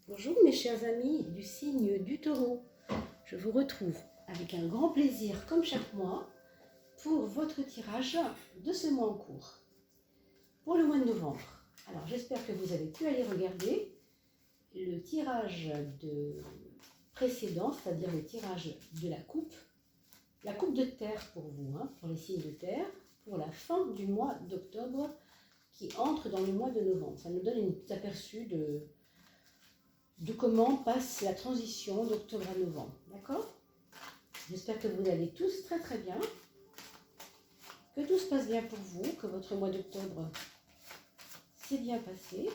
Bonjour mes chers amis du signe du Taureau. Je vous retrouve avec un grand plaisir comme chaque mois pour votre tirage de ce mois en cours. Pour le mois de novembre. Alors j'espère que vous avez pu aller regarder le tirage précédent, c'est-à-dire le tirage de la coupe de terre pour vous, pour les signes de terre, pour la fin du mois d'octobre qui entre dans le mois de novembre. Ça nous donne un petit aperçu de comment passe la transition d'octobre à novembre. D'accord? J'espère que vous allez tous très très bien, que tout se passe bien pour vous, que votre mois d'octobre s'est bien passé.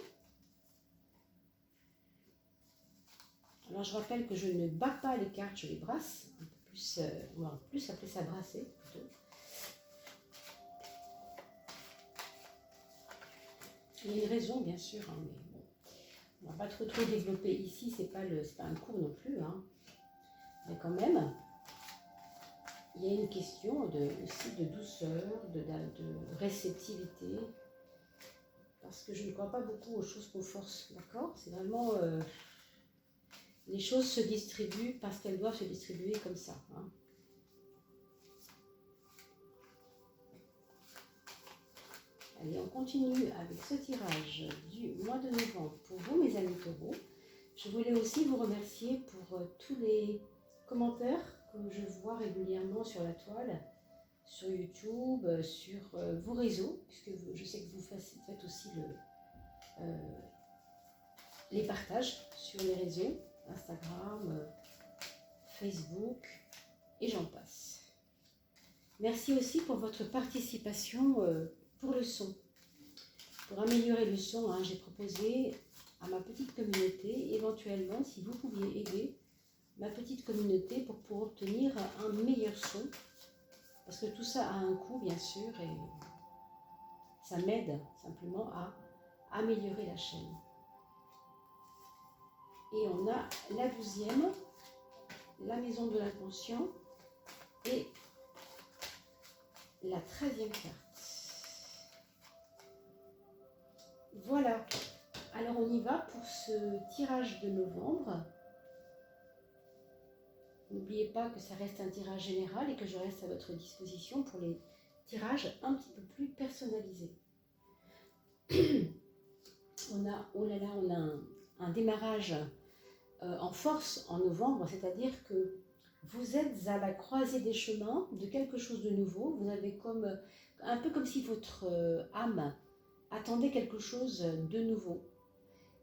Alors je rappelle que je ne bats pas les cartes, je les brasse, un peu plus, on va plus appeler ça brasser plutôt. Il y a une raison bien sûr, mais bon, on ne va pas trop développer ici, c'est pas un cours non plus, mais quand même. Il y a une question aussi de douceur, de réceptivité, parce que je ne crois pas beaucoup aux choses qu'on force, d'accord? C'est vraiment, les choses se distribuent parce qu'elles doivent se distribuer comme ça. Allez, on continue avec ce tirage du mois de novembre pour vous, mes amis taureaux. Je voulais aussi vous remercier pour tous les commentaires que je vois régulièrement sur la toile, sur YouTube, sur vos réseaux, puisque je sais que vous faites aussi les partages sur les réseaux, Instagram, Facebook, et j'en passe. Merci aussi pour votre participation pour le son. Pour améliorer le son, j'ai proposé à ma petite communauté, éventuellement, si vous pouviez aider ma petite communauté pour obtenir un meilleur son. Parce que tout ça a un coût, bien sûr, et ça m'aide simplement à améliorer la chaîne. Et on a la 12e, la maison de l'inconscient, et la 13e carte. Voilà. Alors on y va pour ce tirage de novembre. N'oubliez pas que ça reste un tirage général et que je reste à votre disposition pour les tirages un petit peu plus personnalisés. On a, oh là là, on a un démarrage en force en novembre, c'est-à-dire que vous êtes à la croisée des chemins de quelque chose de nouveau. Vous avez un peu comme si votre âme attendait quelque chose de nouveau.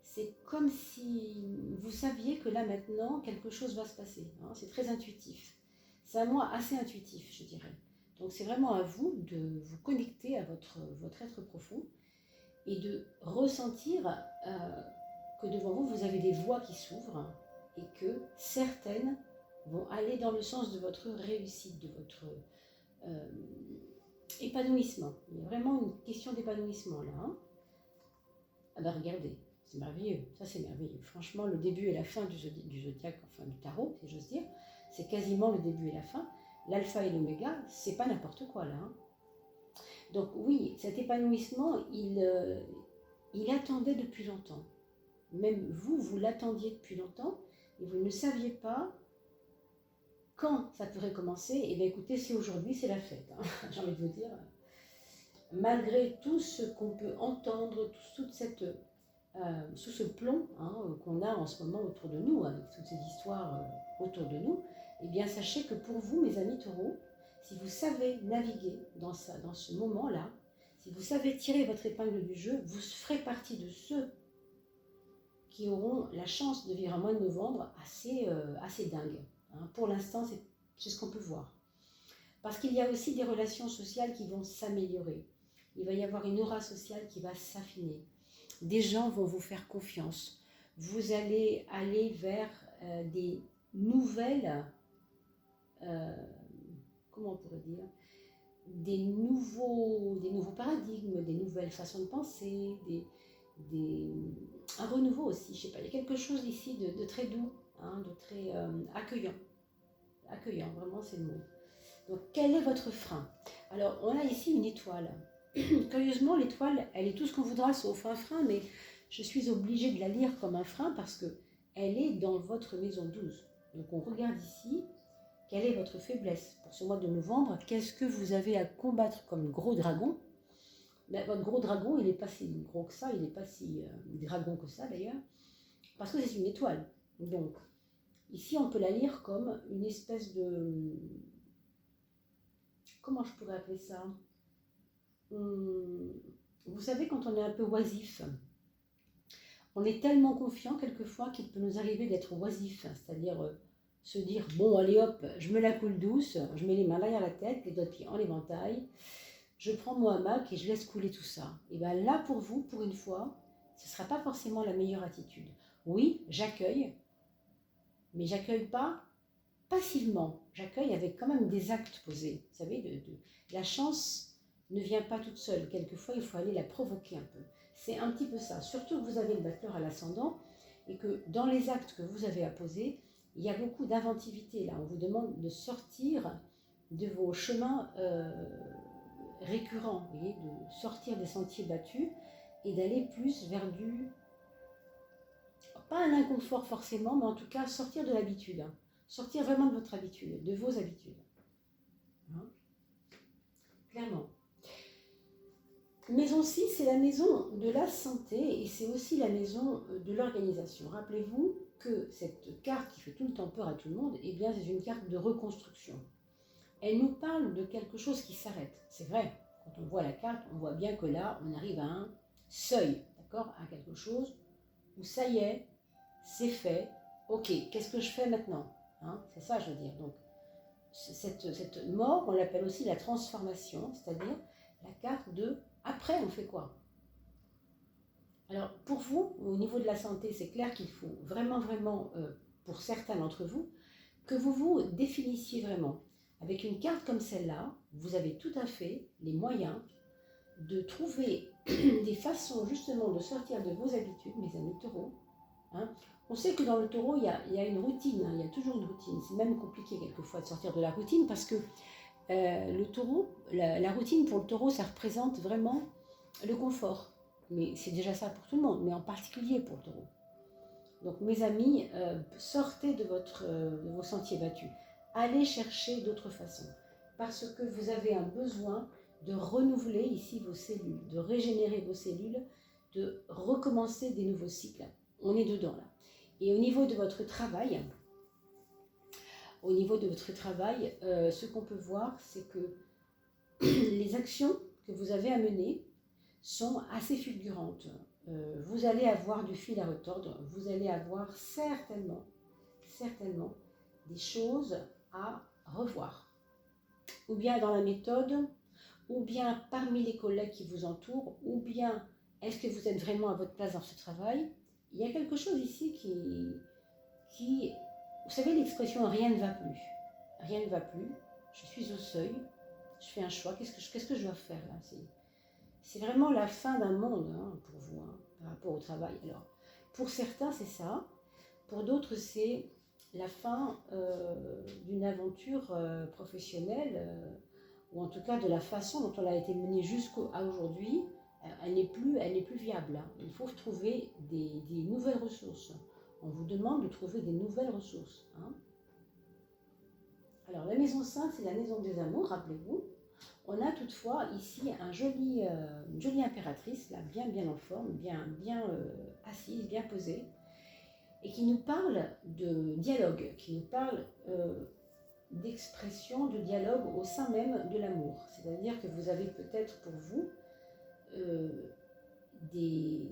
C'est comme si vous saviez que là maintenant quelque chose va se passer. C'est très intuitif. C'est un mois assez intuitif, je dirais. Donc c'est vraiment à vous de vous connecter à votre être profond et de ressentir que devant vous, vous avez des voies qui s'ouvrent et que certaines vont aller dans le sens de votre réussite, de votre épanouissement. Il y a vraiment une question d'épanouissement là. Ah ben regardez, c'est merveilleux, ça c'est merveilleux. Franchement, le début et la fin du zodiaque, enfin du tarot, si j'ose dire, c'est quasiment le début et la fin. L'alpha et l'oméga, c'est pas n'importe quoi là. Donc oui, cet épanouissement, il attendait depuis longtemps. Même vous l'attendiez depuis longtemps et vous ne saviez pas quand ça pourrait commencer. Et bien écoutez, c'est aujourd'hui, c'est la fête. J'ai envie de vous dire, malgré tout ce qu'on peut entendre, toute cette, sous ce plomb qu'on a en ce moment autour de nous, avec toutes ces histoires autour de nous, eh bien sachez que pour vous, mes amis taureaux, si vous savez naviguer dans ce moment-là, si vous savez tirer votre épingle du jeu, vous ferez partie de ceux qui auront la chance de vivre un mois de novembre assez dingue. Pour l'instant, c'est ce qu'on peut voir. Parce qu'il y a aussi des relations sociales qui vont s'améliorer. Il va y avoir une aura sociale qui va s'affiner. Des gens vont vous faire confiance. Vous allez aller vers des nouvelles, comment on pourrait dire, des nouveaux paradigmes, des nouvelles façons de penser, un renouveau aussi, je sais pas, il y a quelque chose ici de très doux, de très accueillant. Accueillant, vraiment c'est le mot. Donc quel est votre frein? Alors on a ici une étoile. Curieusement, l'étoile, elle est tout ce qu'on voudra sauf un frein, mais je suis obligée de la lire comme un frein parce que elle est dans votre maison 12. Donc on regarde ici, quelle est votre faiblesse pour ce mois de novembre? Qu'est-ce que vous avez à combattre comme gros dragon? Ben, votre gros dragon, il n'est pas si gros que ça, il n'est pas si dragon que ça d'ailleurs, parce que c'est une étoile. Donc, ici, on peut la lire comme une espèce de... Comment je pourrais appeler ça? Vous savez, quand on est un peu oisif, on est tellement confiant quelquefois qu'il peut nous arriver d'être oisif, c'est-à-dire se dire, bon, allez hop, je me la coule douce, je mets les mains derrière la tête, les doigts de pied en éventail, je prends mon hamac et je laisse couler tout ça. Et bien là, pour vous, pour une fois, ce ne sera pas forcément la meilleure attitude. Oui, j'accueille, mais j'accueille pas passivement. J'accueille avec quand même des actes posés. Vous savez, la chance ne vient pas toute seule. Quelquefois, il faut aller la provoquer un peu. C'est un petit peu ça. Surtout que vous avez le battleur à l'ascendant et que dans les actes que vous avez à poser, il y a beaucoup d'inventivité. Là, on vous demande de sortir de vos chemins récurrents, vous voyez, de sortir des sentiers battus et d'aller plus vers du... Pas un inconfort forcément, mais en tout cas sortir de l'habitude. Hein. Sortir vraiment de votre habitude, de vos habitudes. Hein? Clairement. Maison 6, c'est la maison de la santé et c'est aussi la maison de l'organisation. Rappelez-vous que cette carte qui fait tout le temps peur à tout le monde, eh bien c'est une carte de reconstruction. Elle nous parle de quelque chose qui s'arrête. C'est vrai, quand on voit la carte, on voit bien que là, on arrive à un seuil, d'accord, à quelque chose où ça y est, c'est fait. Ok, qu'est-ce que je fais maintenant? Hein, c'est ça, je veux dire. Donc, cette mort, on l'appelle aussi la transformation, c'est-à-dire la carte de après, on fait quoi? Alors, pour vous, au niveau de la santé, c'est clair qu'il faut vraiment, pour certains d'entre vous, que vous vous définissiez vraiment. Avec une carte comme celle-là, vous avez tout à fait les moyens de trouver des façons justement de sortir de vos habitudes, mes amis taureaux. Hein. On sait que dans le taureau, il y a une routine, hein, il y a toujours une routine. C'est même compliqué quelquefois de sortir de la routine parce que le taureau, la routine pour le taureau, ça représente vraiment le confort. Mais c'est déjà ça pour tout le monde, mais en particulier pour le taureau. Donc mes amis, sortez de vos sentiers battus. Allez chercher d'autres façons. Parce que vous avez un besoin de renouveler ici vos cellules, de régénérer vos cellules, de recommencer des nouveaux cycles. On est dedans là. Et au niveau de votre travail, ce qu'on peut voir, c'est que les actions que vous avez à mener sont assez fulgurantes. Vous allez avoir du fil à retordre, vous allez avoir certainement des choses à revoir. Ou bien dans la méthode, ou bien parmi les collègues qui vous entourent, ou bien est-ce que vous êtes vraiment à votre place dans ce travail? Il y a quelque chose ici qui vous savez l'expression « rien ne va plus ». Rien ne va plus, je suis au seuil, je fais un choix, qu'est-ce que je dois faire là? C'est vraiment la fin d'un monde hein, pour vous, hein, par rapport au travail. Alors, pour certains, c'est ça. Pour d'autres, c'est la fin d'une aventure professionnelle, ou en tout cas de la façon dont on a été menée jusqu'à aujourd'hui. Elle n'est plus viable. Hein. Il faut trouver des nouvelles ressources. On vous demande de trouver des nouvelles ressources. Hein. Alors, la maison 5, c'est la maison des amours, rappelez-vous. On a toutefois ici une jolie impératrice, là, bien en forme, bien assise, bien posée, et qui nous parle de dialogue, qui nous parle d'expression, de dialogue au sein même de l'amour. C'est-à-dire que vous avez peut-être pour vous des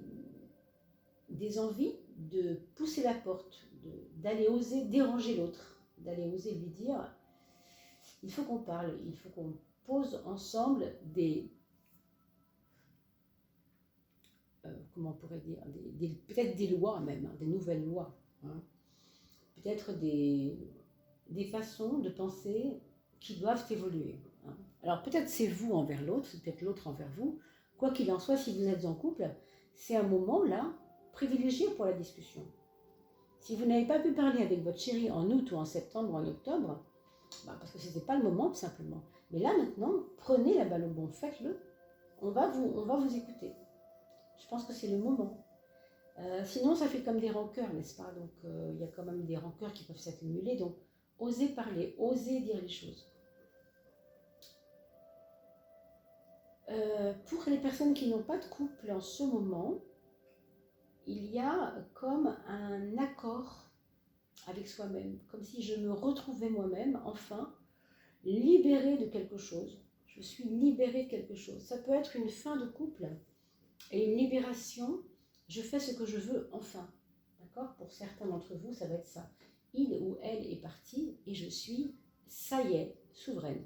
envies de pousser la porte, d'aller oser déranger l'autre, d'aller oser lui dire « il faut qu'on parle, il faut qu'on pose ensemble comment on pourrait dire, peut-être des lois même, hein, des nouvelles lois, hein, peut-être des façons de penser qui doivent évoluer. Hein. Alors peut-être c'est vous envers l'autre, c'est peut-être l'autre envers vous. Quoi qu'il en soit, si vous êtes en couple, c'est un moment là privilégié pour la discussion. Si vous n'avez pas pu parler avec votre chéri en août ou en septembre ou en octobre, parce que ce n'était pas le moment tout simplement. Mais là maintenant, prenez la balle au bond, faites-le. On va vous écouter. Je pense que c'est le moment. Sinon, ça fait comme des rancœurs, n'est-ce pas? Donc, il y a quand même des rancœurs qui peuvent s'accumuler. Donc, osez parler, osez dire les choses. Pour les personnes qui n'ont pas de couple en ce moment, il y a comme un accord avec soi-même, comme si je me retrouvais moi-même, enfin, libérée de quelque chose. Je suis libérée de quelque chose. Ça peut être une fin de couple et une libération. Je fais ce que je veux, enfin. D'accord? Pour certains d'entre vous, ça va être ça. Il ou elle est parti et je suis, ça y est, souveraine.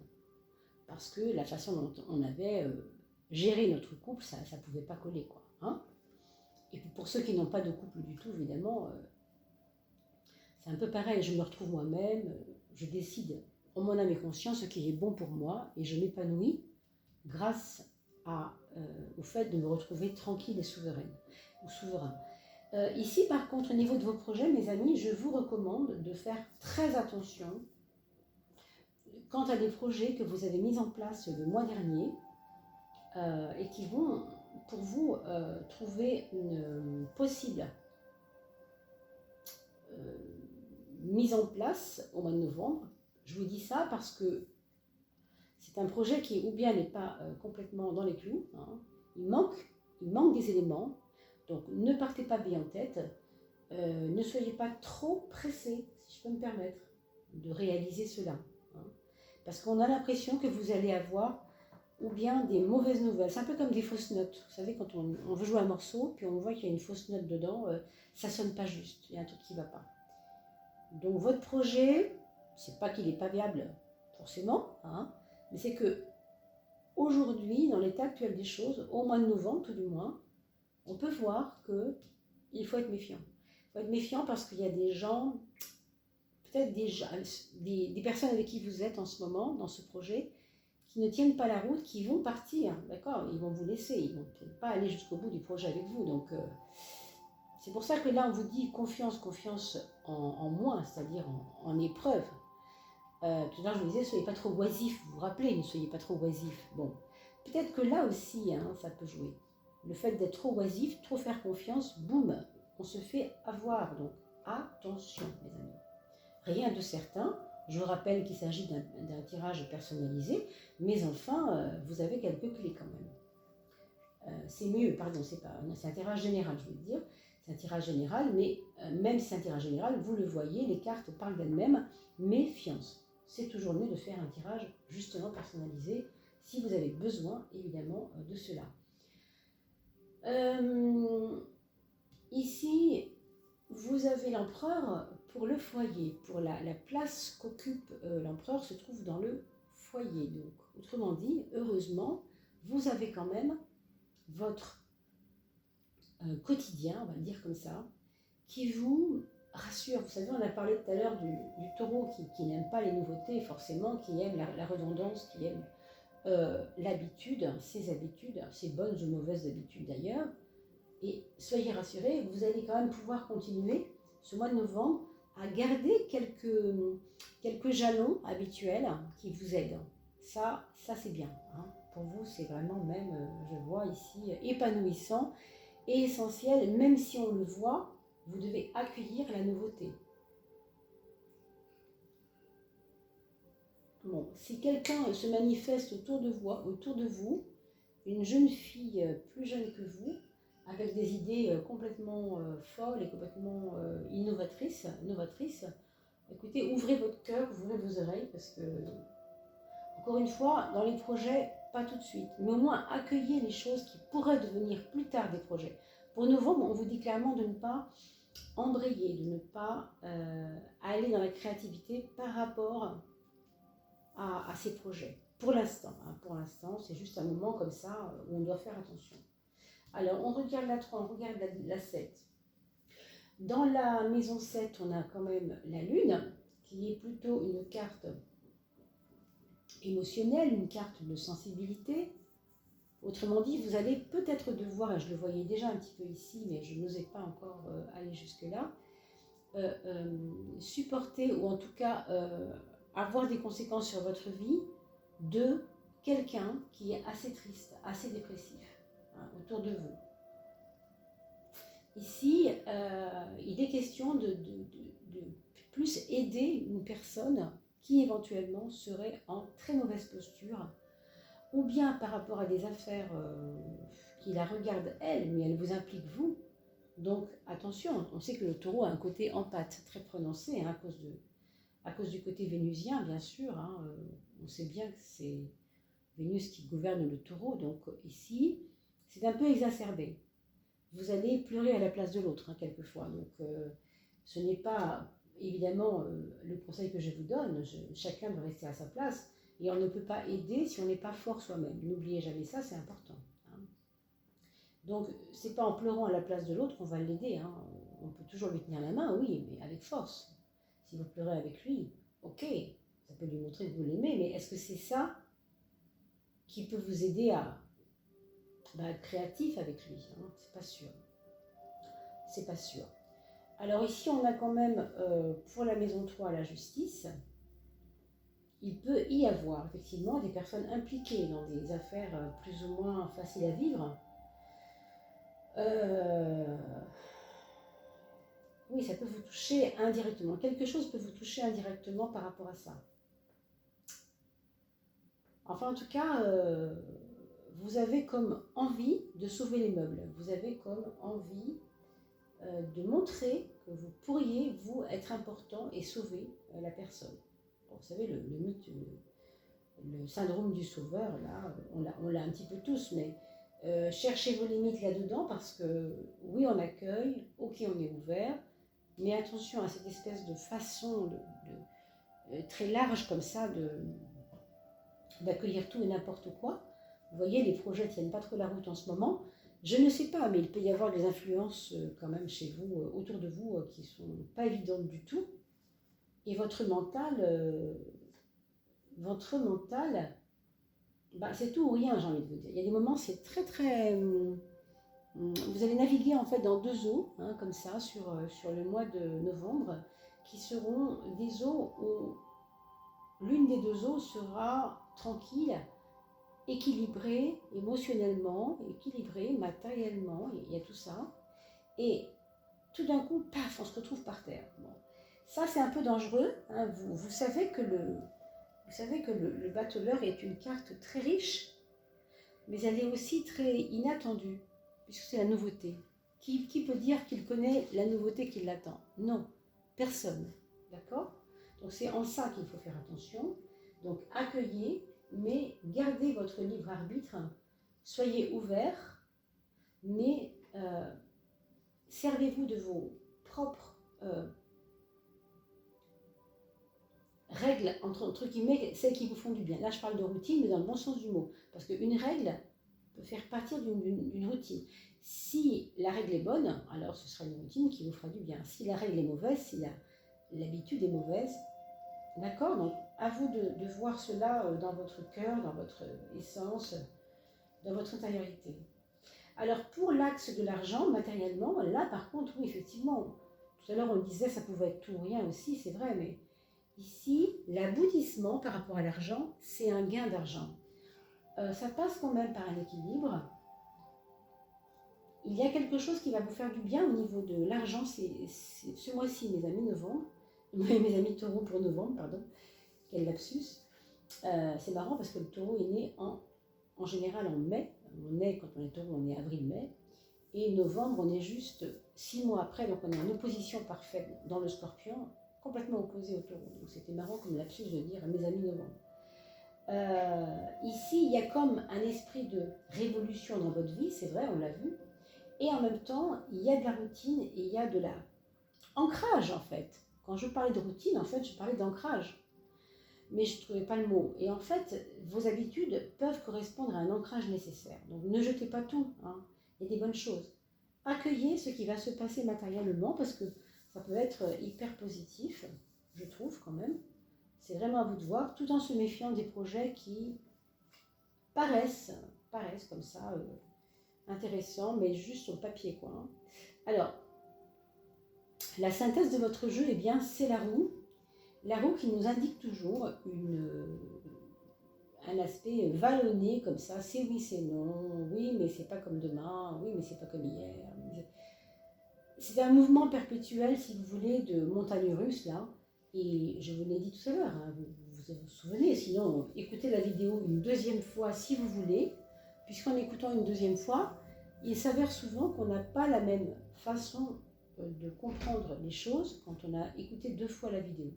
Parce que la façon dont on avait géré notre couple, ça ne pouvait pas coller, quoi. Hein? Et pour ceux qui n'ont pas de couple du tout, évidemment, c'est un peu pareil. Je me retrouve moi-même, je décide en mon âme et conscience ce qui est bon pour moi et je m'épanouis grâce au fait de me retrouver tranquille et souveraine ou souverain. Ici, par contre, au niveau de vos projets, mes amis, je vous recommande de faire très attention quant à des projets que vous avez mis en place le mois dernier et qui vont, pour vous, trouver une possible mise en place au mois de novembre. Je vous dis ça parce que c'est un projet qui, ou bien n'est pas complètement dans les clous, hein. Il manque des éléments, donc ne partez pas bien en tête, ne soyez pas trop pressés, si je peux me permettre, de réaliser cela. Hein. Parce qu'on a l'impression que vous allez avoir ou bien des mauvaises nouvelles. C'est un peu comme des fausses notes. Vous savez, quand on veut jouer un morceau, puis on voit qu'il y a une fausse note dedans, ça sonne pas juste, il y a un truc qui ne va pas. Donc votre projet, c'est pas qu'il n'est pas viable, forcément, hein, mais c'est que aujourd'hui, dans l'état actuel des choses, au mois de novembre tout du moins, on peut voir qu'il faut être méfiant. Il faut être méfiant parce qu'il y a des gens, peut-être des personnes avec qui vous êtes en ce moment, dans ce projet, qui ne tiennent pas la route, qui vont partir, d'accord? Ils vont vous laisser, ils ne vont peut-être pas aller jusqu'au bout du projet avec vous. Donc, c'est pour ça que là, on vous dit confiance en moi, c'est-à-dire en épreuve. Tout à l'heure, je vous disais, soyez pas trop oisifs, vous vous rappelez, ne soyez pas trop oisifs. Bon, peut-être que là aussi, hein, ça peut jouer. Le fait d'être trop oisif, trop faire confiance, boum, on se fait avoir. Donc, attention, mes amis. Rien de certain. Je vous rappelle qu'il s'agit d'un tirage personnalisé, mais enfin, vous avez quelques clés quand même. C'est mieux, pardon, c'est un tirage général, je veux dire. C'est un tirage général, mais même si c'est un tirage général, vous le voyez, les cartes parlent d'elles-mêmes. Méfiance. C'est toujours mieux de faire un tirage justement personnalisé si vous avez besoin, évidemment, de cela. Ici, vous avez l'empereur pour le foyer. Pour la place qu'occupe l'empereur se trouve dans le foyer. Donc, autrement dit, heureusement, vous avez quand même votre quotidien, on va le dire comme ça, qui vous rassure. Vous savez, on a parlé tout à l'heure du taureau qui n'aime pas les nouveautés, forcément, qui aime la redondance, qui aime l'habitude, ses bonnes ou mauvaises habitudes d'ailleurs. Et soyez rassurés, vous allez quand même pouvoir continuer ce mois de novembre à garder quelques jalons habituels qui vous aident. Ça c'est bien. Hein. Pour vous, c'est vraiment même, je vois ici, épanouissant et essentiel. Même si on le voit, vous devez accueillir la nouveauté. Bon, si quelqu'un se manifeste autour de vous, une jeune fille plus jeune que vous, avec des idées complètement folles et complètement novatrices, écoutez, ouvrez votre cœur, ouvrez vos oreilles, parce que, encore une fois, dans les projets, pas tout de suite, mais au moins accueillez les choses qui pourraient devenir plus tard des projets. Pour novembre, on vous dit clairement de ne pas embrayer, de ne pas aller dans la créativité par rapport à ces projets. Pour l'instant, c'est juste un moment comme ça où on doit faire attention. Alors, on regarde la 3, on regarde la 7. Dans la maison 7, on a quand même la Lune, qui est plutôt une carte émotionnelle, une carte de sensibilité. Autrement dit, vous allez peut-être devoir, et je le voyais déjà un petit peu ici, mais je n'osais pas encore aller jusque-là, supporter, ou en tout cas avoir des conséquences sur votre vie de quelqu'un qui est assez triste, assez dépressif, hein, autour de vous. Ici, il est question de plus aider une personne qui éventuellement serait en très mauvaise posture, ou bien par rapport à des affaires qui la regardent elle, mais elle vous implique vous. Donc attention, on sait que le taureau a un côté empathe très prononcé, hein, à cause du côté vénusien, bien sûr. Hein, on sait bien que c'est Vénus qui gouverne le taureau, donc ici, c'est un peu exacerbé. Vous allez pleurer à la place de l'autre, hein, quelquefois. Donc ce n'est pas évidemment le conseil que je vous donne, chacun doit rester à sa place, et on ne peut pas aider si on n'est pas fort soi-même. N'oubliez jamais ça, c'est important. Hein. Donc, c'est pas en pleurant à la place de l'autre qu'on va l'aider. Hein. On peut toujours lui tenir la main, oui, mais avec force. Si vous pleurez avec lui, ok, ça peut lui montrer que vous l'aimez, mais est-ce que c'est ça qui peut vous aider à être créatif avec lui, hein? C'est pas sûr. C'est pas sûr. Alors ici, on a quand même, pour la maison 3, la justice, il peut y avoir effectivement des personnes impliquées dans des affaires plus ou moins faciles à vivre. Oui, ça peut vous toucher indirectement. Quelque chose peut vous toucher indirectement par rapport à ça. Enfin, en tout cas, vous avez comme envie de sauver les meubles. Vous avez comme envie de montrer que vous pourriez, vous, être important et sauver la personne. Bon, vous savez, le mythe, le syndrome du sauveur, là, on l'a un petit peu tous, mais cherchez vos limites là-dedans parce que, oui, on accueille, ok, on est ouvert, mais attention à cette espèce de façon très large comme ça d'accueillir tout et n'importe quoi. Vous voyez, les projets ne tiennent pas trop la route en ce moment. Je ne sais pas, mais il peut y avoir des influences quand même chez vous, autour de vous, qui ne sont pas évidentes du tout. Et votre mental, c'est tout ou rien, j'ai envie de vous dire. Il y a des moments, c'est très très... vous allez naviguer en fait dans deux eaux, hein, comme ça, sur le mois de novembre, qui seront des eaux où l'une des deux eaux sera tranquille, équilibrée émotionnellement, équilibrée matériellement, il y a tout ça. Et tout d'un coup, paf, on se retrouve par terre. Bon. Ça, c'est un peu dangereux. Hein. Vous savez que le battleur est une carte très riche, mais elle est aussi très inattendue, puisque c'est la nouveauté. Qui peut dire qu'il connaît la nouveauté qui l'attend? Non, personne. D'accord? Donc c'est en ça qu'il faut faire attention. Donc accueillez, mais gardez votre libre arbitre. Soyez ouvert, mais servez-vous de vos propres règles, entre guillemets, celles qui vous font du bien. Là, je parle de routine, mais dans le bon sens du mot. Parce qu'une règle peut faire partir d'une routine. Si la règle est bonne, alors ce sera une routine qui vous fera du bien. Si la règle est mauvaise, si l'habitude est mauvaise, d'accord? Donc, à vous de voir cela dans votre cœur, dans votre essence, dans votre intériorité. Alors, pour l'axe de l'argent, matériellement, là, par contre, oui, effectivement, tout à l'heure, on disait ça pouvait être tout ou rien aussi, c'est vrai, mais ici, l'aboutissement par rapport à l'argent, c'est un gain d'argent. Ça passe quand même par un équilibre. Il y a quelque chose qui va vous faire du bien au niveau de l'argent, c'est ce mois-ci, mes amis, novembre, mes amis taureaux pour novembre, pardon, quel lapsus. C'est marrant parce que le taureau est né en général en mai. On est, quand on est taureau, on est avril-mai. Et novembre, on est juste 6 mois après, donc on est en opposition parfaite dans le scorpion, complètement opposé au taureau. Donc c'était marrant comme lapsus de dire à mes amis novembre. Ici, il y a comme un esprit de révolution dans votre vie, c'est vrai, on l'a vu. Et en même temps, il y a de la routine et il y a de l'ancrage en fait. Quand je parlais de routine, en fait, je parlais d'ancrage. Mais je ne trouvais pas le mot. Et en fait, vos habitudes peuvent correspondre à un ancrage nécessaire. Donc ne jetez pas tout, hein. Il y a des bonnes choses. Accueillez ce qui va se passer matériellement parce que ça peut être hyper positif, je trouve quand même. C'est vraiment à vous de voir, tout en se méfiant des projets qui paraissent comme ça intéressants, mais juste sur le papier, quoi. Hein. Alors, la synthèse de votre jeu, eh bien, c'est la roue. La roue qui nous indique toujours un aspect vallonné comme ça, c'est oui, c'est non, oui, mais c'est pas comme demain, oui, mais c'est pas comme hier. C'est un mouvement perpétuel, si vous voulez, de montagne russe, là. Et je vous l'ai dit tout à l'heure, hein, vous souvenez, sinon écoutez la vidéo une deuxième fois si vous voulez, puisqu'en écoutant une deuxième fois, il s'avère souvent qu'on n'a pas la même façon de comprendre les choses quand on a écouté 2 fois la vidéo.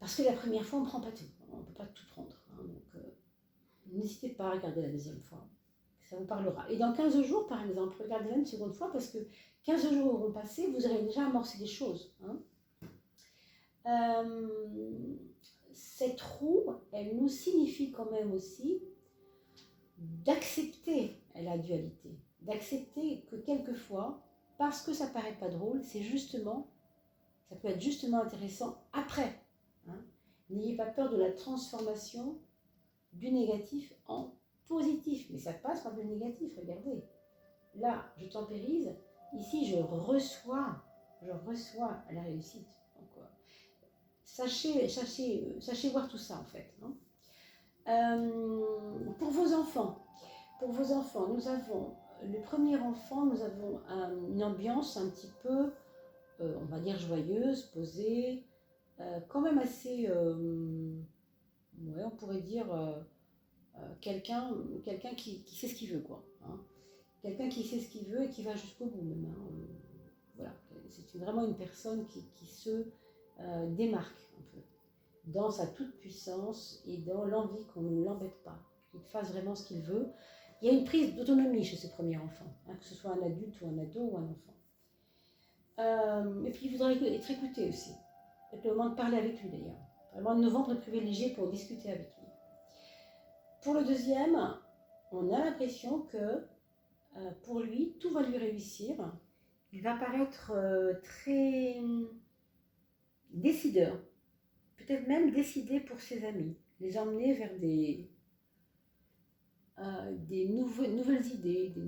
Parce que la première fois, on ne prend pas tout, on ne peut pas tout prendre. Hein, donc, n'hésitez pas à regarder la deuxième fois, ça vous parlera. Et dans 15 jours, par exemple, regardez-la une seconde fois, parce que 15 jours auront passé, vous aurez déjà amorcé des choses. Hein. Cette roue, elle nous signifie quand même aussi d'accepter la dualité, d'accepter que quelquefois, parce que ça paraît pas drôle, c'est justement, ça peut être justement intéressant après. Hein. N'ayez pas peur de la transformation du négatif en positif, mais ça passe par le négatif, regardez. Là, je tempérise, ici je reçois la réussite. Donc, sachez voir tout ça en fait. Hein. Pour vos enfants, nous avons le premier enfant, nous avons une ambiance un petit peu, on va dire joyeuse, posée, quand même assez, ouais, on pourrait dire quelqu'un qui sait ce qu'il veut, quoi. Hein. Quelqu'un qui sait ce qu'il veut et qui va jusqu'au bout même. Hein. Voilà, c'est vraiment une personne qui se démarque un peu dans sa toute puissance et dans l'envie qu'on ne l'embête pas, qu'il fasse vraiment ce qu'il veut. Il y a une prise d'autonomie chez ce premier enfant, hein, que ce soit un adulte ou un ado ou un enfant. Et puis il voudra être écouté aussi. C'est le moment de parler avec lui d'ailleurs. Le mois de novembre est privilégié pour discuter avec lui. Pour le deuxième, on a l'impression que pour lui, tout va lui réussir. Il va paraître très décideur, peut-être même décidé pour ses amis, les emmener vers des nouvelles idées, des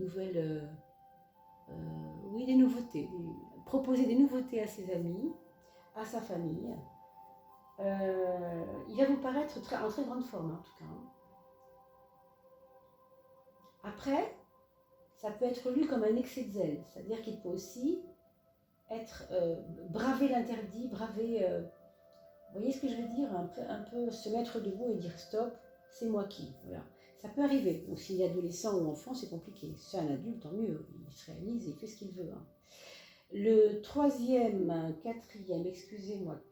nouveautés, proposer des nouveautés à ses amis, à sa famille. Il va vous paraître en très grande forme en tout cas. Après, ça peut être lu comme un excès de zèle, c'est-à-dire qu'il peut aussi être braver l'interdit, braver, vous voyez ce que je veux dire, un peu se mettre debout et dire stop, c'est moi qui, voilà. Ça peut arriver. Donc s'il est adolescent ou enfant, c'est compliqué. Si c'est un adulte, tant mieux, il se réalise et il fait ce qu'il veut. Hein. Le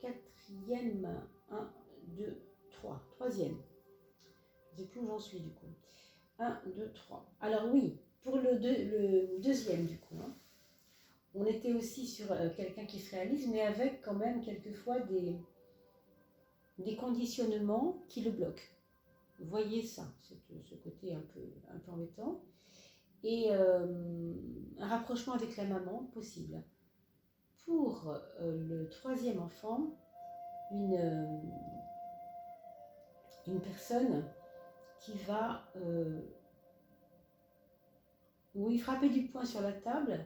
quatrième, 1, 2, 3, troisième. Je ne sais plus où j'en suis du coup. 1, 2, 3. Alors oui, pour le deuxième du coup, hein, on était aussi sur quelqu'un qui se réalise, mais avec quand même quelquefois des conditionnements qui le bloquent. Vous voyez ça, ce côté un peu embêtant. Et un rapprochement avec la maman possible. Pour le troisième enfant, une personne qui va frapper du poing sur la table.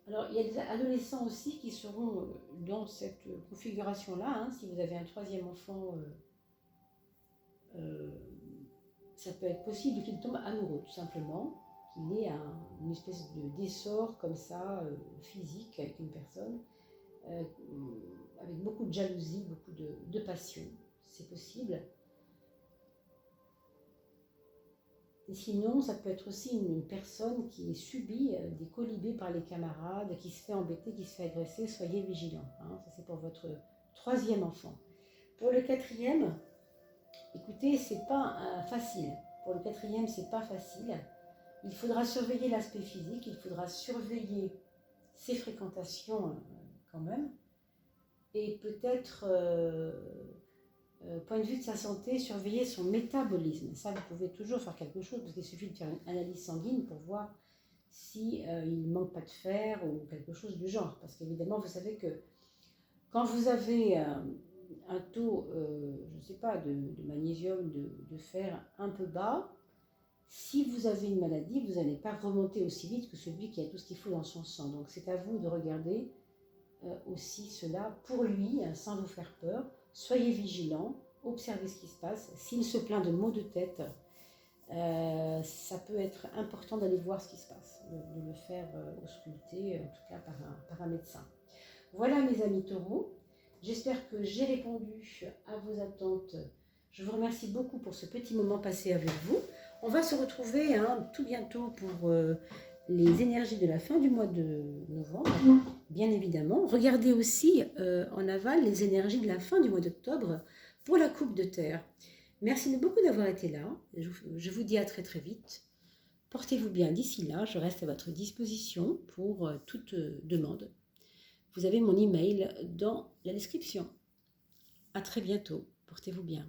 Alors, il y a des adolescents aussi qui seront dans cette configuration-là. Hein, si vous avez un troisième enfant, ça peut être possible qu'il tombe amoureux, tout simplement, qu'il ait une espèce d'essor comme ça, physique, avec une personne, avec beaucoup de jalousie, beaucoup de passion. C'est possible. Et sinon, ça peut être aussi une personne qui subit des colibés par les camarades, qui se fait embêter, qui se fait agresser. Soyez vigilants. Hein, ça, c'est pour votre troisième enfant. Pour le quatrième, écoutez, c'est pas facile. Pour le quatrième, c'est pas facile. Il faudra surveiller l'aspect physique, il faudra surveiller ses fréquentations quand même. Et peut-être, point de vue de sa santé, surveiller son métabolisme. Ça, vous pouvez toujours faire quelque chose, parce qu'il suffit de faire une analyse sanguine pour voir si il ne manque pas de fer ou quelque chose du genre. Parce qu'évidemment, vous savez que quand vous avez un taux, je ne sais pas, de magnésium, de fer un peu bas, si vous avez une maladie, vous n'allez pas remonter aussi vite que celui qui a tout ce qu'il faut dans son sang. Donc c'est à vous de regarder aussi cela pour lui, sans vous faire peur. Soyez vigilants, observez ce qui se passe. S'il se plaint de maux de tête, ça peut être important d'aller voir ce qui se passe, de le faire ausculter, en tout cas par un médecin. Voilà mes amis taureaux, j'espère que j'ai répondu à vos attentes. Je vous remercie beaucoup pour ce petit moment passé avec vous. On va se retrouver tout bientôt pour les énergies de la fin du mois de novembre, bien évidemment. Regardez aussi en aval les énergies de la fin du mois d'octobre pour la coupe de terre. Merci beaucoup d'avoir été là. Je vous dis à très très vite. Portez-vous bien d'ici là. Je reste à votre disposition pour toute demande. Vous avez mon email dans la description. À très bientôt. Portez-vous bien.